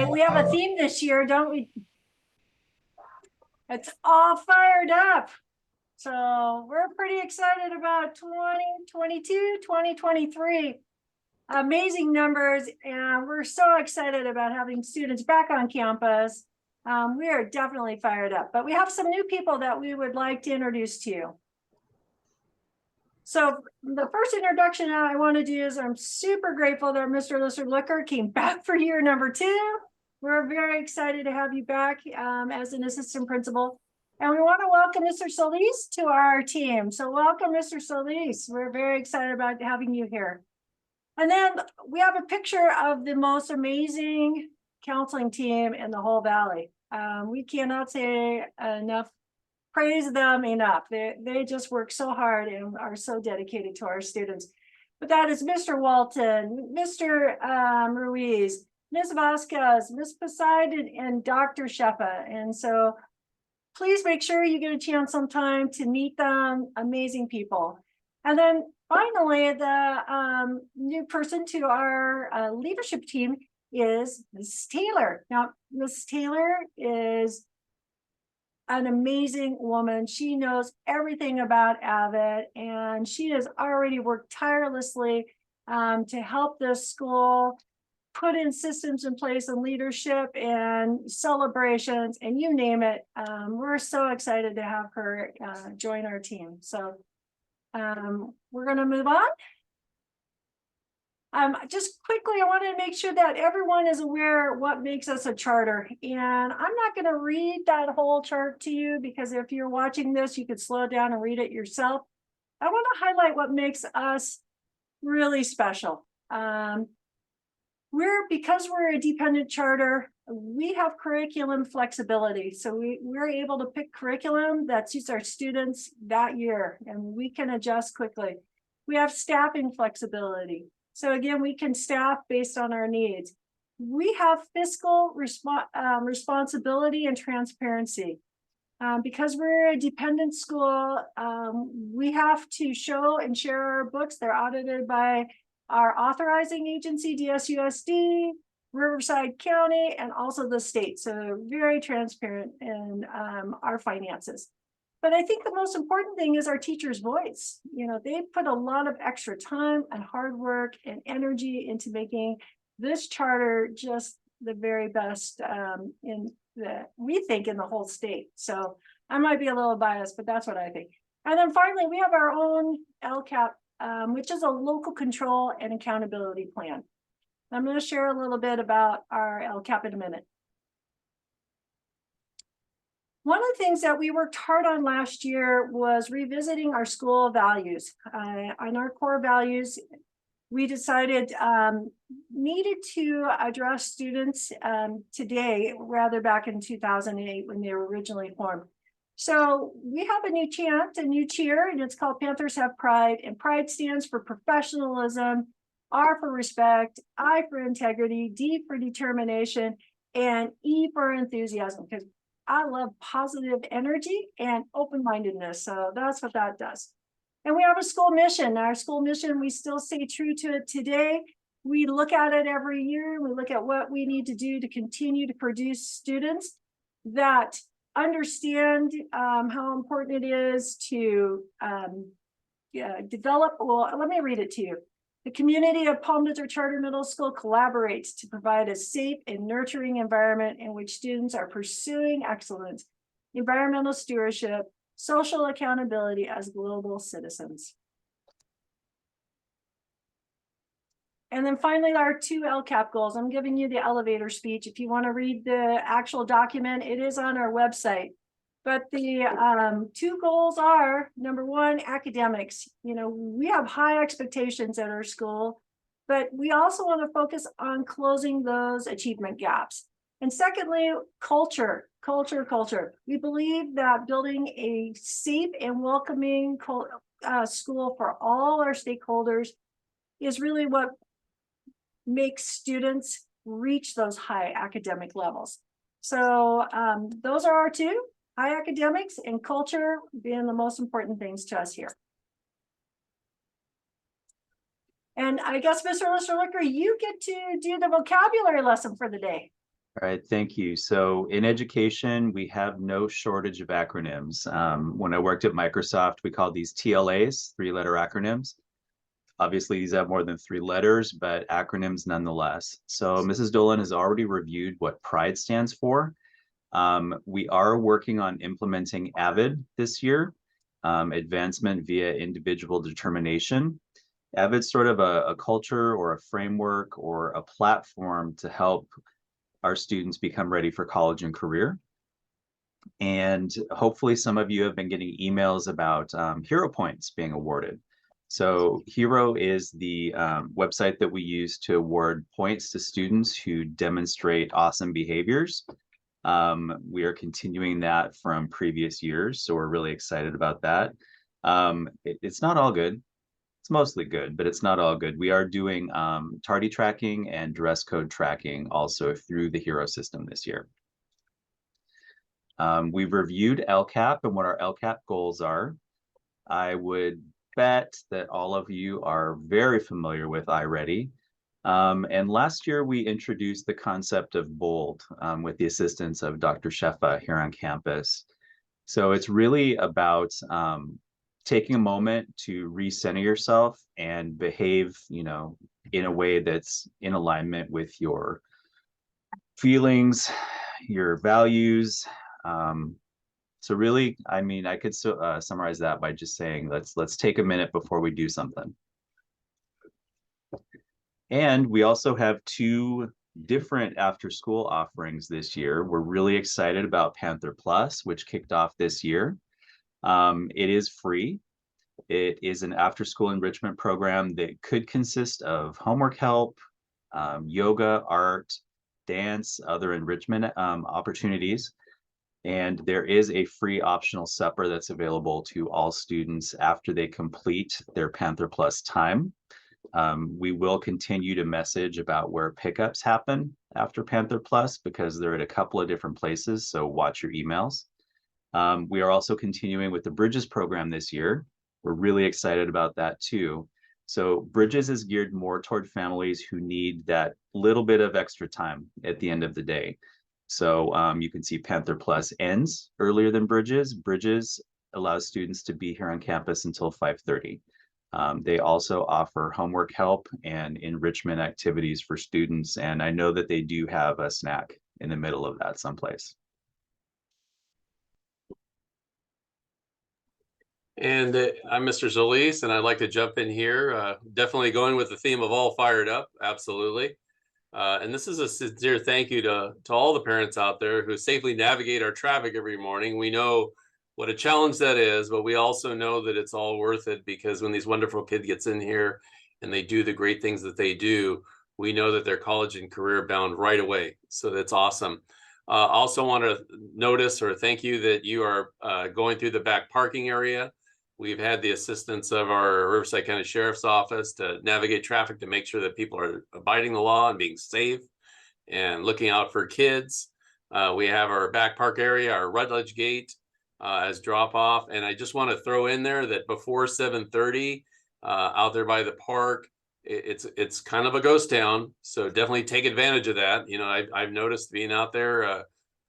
we have a theme this year, don't we? It's all fired up. So we're pretty excited about 2022, 2023. Amazing numbers, and we're so excited about having students back on campus. We are definitely fired up, but we have some new people that we would like to introduce to you. So the first introduction I want to do is I'm super grateful that Mr. Lister-Licker came back for year number 2. We're very excited to have you back as an assistant principal. And we want to welcome Mr. Solis to our team. So welcome, Mr. Solis. We're very excited about having you here. And then we have a picture of the most amazing counseling team in the whole Valley. We cannot say enough, praise them enough. They just work so hard and are so dedicated to our students. But that is Mr. Walton, Mr. Ruiz, Ms. Vasquez, Ms. Poseidon, and Dr. Sheffa. And so please make sure you get a chance sometime to meet them. Amazing people. And then finally, the new person to our leadership team is Ms. Taylor. Now, Ms. Taylor is an amazing woman. She knows everything about AVID, and she has already worked tirelessly to help this school put in systems in place and leadership and celebrations and you name it. We're so excited to have her join our team. So we're going to move on. Just quickly, I want to make sure that everyone is aware what makes us a charter. And I'm not going to read that whole chart to you because if you're watching this, you could slow down and read it yourself. I want to highlight what makes us really special. Because we're a dependent charter, we have curriculum flexibility. So we're able to pick curriculum that suits our students that year, and we can adjust quickly. We have staffing flexibility. So again, we can staff based on our needs. We have fiscal responsibility and transparency. Because we're a dependent school, we have to show and share our books. They're audited by our authorizing agency, DSUSD, Riverside County, and also the state. So very transparent in our finances. But I think the most important thing is our teachers' voice. You know, they put a lot of extra time and hard work and energy into making this charter just the very best we think in the whole state. So I might be a little biased, but that's what I think. And then finally, we have our own LCAP, which is a local control and accountability plan. I'm going to share a little bit about our LCAP in a minute. One of the things that we worked hard on last year was revisiting our school values. On our core values, we decided needed to address students today, rather back in 2008 when they were originally formed. So we have a new chant, a new cheer, and it's called Panthers Have Pride. And pride stands for professionalism, R for respect, I for integrity, D for determination, and E for enthusiasm, because I love positive energy and open-mindedness. So that's what that does. And we have a school mission. Our school mission, we still stay true to it today. We look at it every year. We look at what we need to do to continue to produce students that understand how important it is to develop. Well, let me read it to you. The community of Palm Desert Charter Middle School collaborates to provide a safe and nurturing environment in which students are pursuing excellence, environmental stewardship, social accountability as global citizens. And then finally, our 2 LCAP goals. I'm giving you the elevator speech. If you want to read the actual document, it is on our website. But the 2 goals are, number 1, academics. You know, we have high expectations at our school, but we also want to focus on closing those achievement gaps. And secondly, culture. We believe that building a safe and welcoming school for all our stakeholders is really what makes students reach those high academic levels. So those are our 2. High academics and culture being the most important things to us here. And I guess, Mr. Lister-Licker, you get to do the vocabulary lesson for the day. All right, thank you. So in education, we have no shortage of acronyms. When I worked at Microsoft, we called these TLAs, three-letter acronyms. Obviously, these have more than 3 letters, but acronyms nonetheless. So Mrs. Dolan has already reviewed what PRIDE stands for. We are working on implementing AVID this year, advancement via individual determination. AVID's sort of a culture or a framework or a platform to help our students become ready for college and career. And hopefully some of you have been getting emails about Hero Points being awarded. So Hero is the website that we use to award points to students who demonstrate awesome behaviors. We are continuing that from previous years, so we're really excited about that. It's not all good. It's mostly good, but it's not all good. We are doing tardy tracking and dress code tracking also through the Hero system this year. We've reviewed LCAP and what our LCAP goals are. I would bet that all of you are very familiar with iReady. And last year, we introduced the concept of BOLD with the assistance of Dr. Shefa here on campus. So it's really about taking a moment to recenter yourself and behave, in a way that's in alignment with your feelings, your values. So really, I mean, I could summarize that by just saying, let's take a minute before we do something. And we also have 2 different after-school offerings this year. We're really excited about Panther Plus, which kicked off this year. It is free. It is an after-school enrichment program that could consist of homework help, yoga, art, dance, other enrichment opportunities. And there is a free optional supper that's available to all students after they complete their Panther Plus time. We will continue to message about where pickups happen after Panther Plus because they're at a couple of different places, so watch your emails. We are also continuing with the Bridges program this year. We're really excited about that too. So Bridges is geared more toward families who need that little bit of extra time at the end of the day. So you can see Panther Plus ends earlier than Bridges. Bridges allows students to be here on campus until 5:30. They also offer homework help and enrichment activities for students. And I know that they do have a snack in the middle of that someplace. And I'm Mr. Solis, and I'd like to jump in here. Definitely going with the theme of all fired up, absolutely. And this is a sincere thank you to all the parents out there who safely navigate our traffic every morning. We know what a challenge that is, but we also know that it's all worth it because when these wonderful kids gets in here and they do the great things that they do, we know that they're college and career bound right away. So that's awesome. Also want to notice or thank you that you are going through the back parking area. We've had the assistance of our Riverside County Sheriff's Office to navigate traffic to make sure that people are abiding the law and being safe and looking out for kids. We have our back park area, our Rutledge Gate as drop off. And I just want to throw in there that before 7:30 out there by the park, it's kind of a ghost town. So definitely take advantage of that. I've noticed being out there,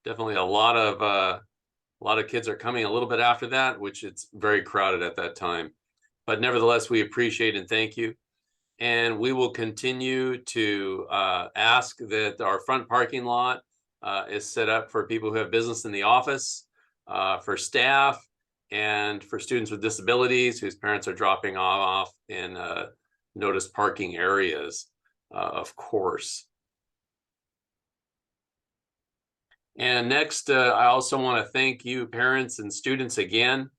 definitely a lot of kids are coming a little bit after that, which it's very crowded at that time. But nevertheless, we appreciate and thank you. And we will continue to ask that our front parking lot is set up for people who have business in the office, for staff, and for students with disabilities whose parents are dropping off in noticed parking areas, of course. And next, I also want to thank you, parents and students, again,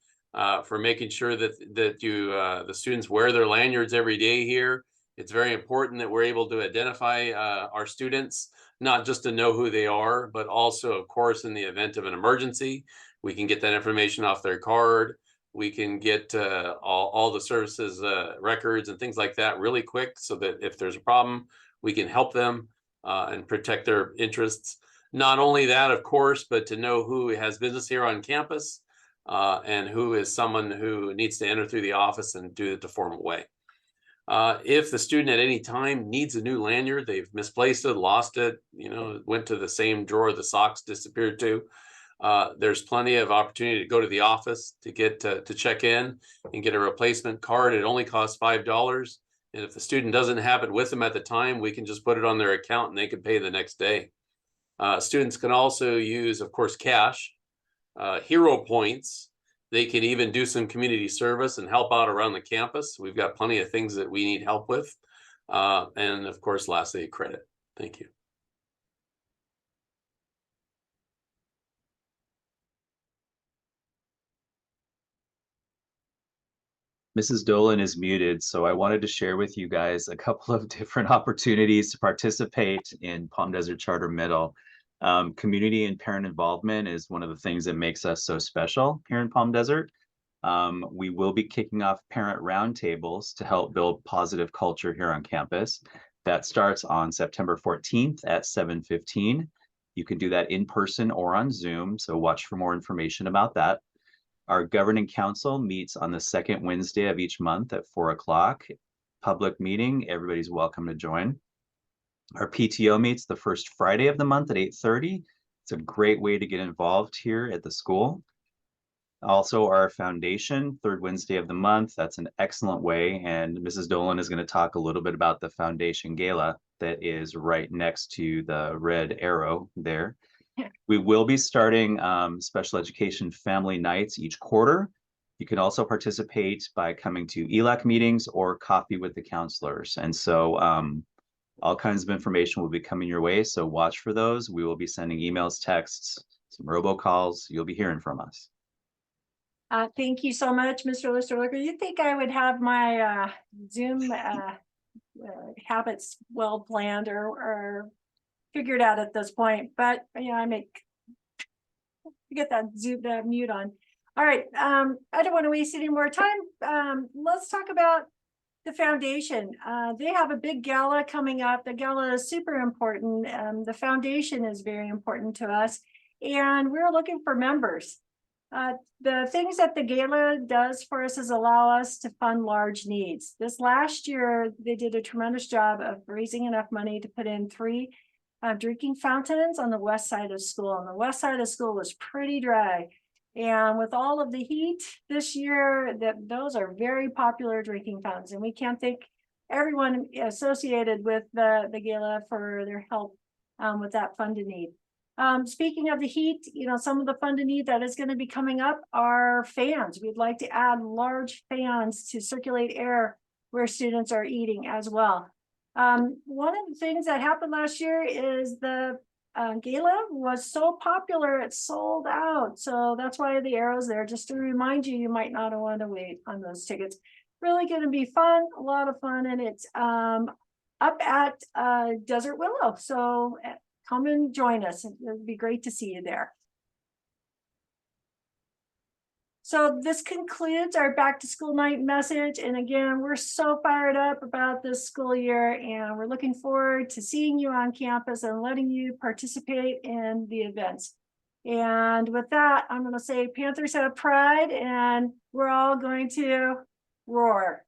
for making sure that the students wear their lanyards every day here. It's very important that we're able to identify our students, not just to know who they are, but also, of course, in the event of an emergency, we can get that information off their card. We can get all the services records and things like that really quick so that if there's a problem, we can help them and protect their interests. Not only that, of course, but to know who has business here on campus and who is someone who needs to enter through the office and do it the formal way. If the student at any time needs a new lanyard, they've misplaced it, lost it, went to the same drawer the socks disappeared to, there's plenty of opportunity to go to the office to get to check in and get a replacement card. It only costs $5. And if the student doesn't have it with them at the time, we can just put it on their account and they can pay the next day. Students can also use, of course, cash, hero points. They can even do some community service and help out around the campus. We've got plenty of things that we need help with. And of course, lastly, credit. Thank you. Mrs. Dolan is muted, so I wanted to share with you guys a couple of different opportunities to participate in Palm Desert Charter Middle. Community and parent involvement is one of the things that makes us so special here in Palm Desert. We will be kicking off parent roundtables to help build positive culture here on campus. That starts on September 14th at 7:15. You can do that in person or on Zoom, so watch for more information about that. Our governing council meets on the second Wednesday of each month at 4 o'clock. Public meeting, everybody's welcome to join. Our PTO meets the first Friday of the month at 8:30. It's a great way to get involved here at the school. Also, our foundation, third Wednesday of the month, that's an excellent way. And Mrs. Dolan is going to talk a little bit about the foundation gala that is right next to the red arrow there. We will be starting special education family nights each quarter. You can also participate by coming to ELAC meetings or coffee with the counselors. And so all kinds of information will be coming your way. So watch for those. We will be sending emails, texts, some robocalls. You'll be hearing from us. Thank you so much, Mr. Lister-Licker. You'd think I would have my Zoom habits well planned or figured out at this point, but I get that mute on. All right, I don't want to waste any more time. Let's talk about the foundation. They have a big gala coming up. The gala is super important. The foundation is very important to us, and we're looking for members. The things that the gala does for us is allow us to fund large needs. This last year, they did a tremendous job of raising enough money to put in 3 drinking fountains on the west side of school. And the west side of school was pretty dry. And with all of the heat this year, those are very popular drinking fountains. And we can't thank everyone associated with the gala for their help with that funded need. Speaking of the heat, some of the funded need that is going to be coming up are fans. We'd like to add large fans to circulate air where students are eating as well. One of the things that happened last year is the gala was so popular, it sold out. So that's why the arrow's there, just to remind you, you might not want to wait on those tickets. Really going to be fun, a lot of fun, and it's up at Desert Willow. So come and join us. It'd be great to see you there. So this concludes our back to school night message. And again, we're so fired up about this school year, and we're looking forward to seeing you on campus and letting you participate in the events. And with that, I'm going to say Panthers have pride, and we're all going to roar.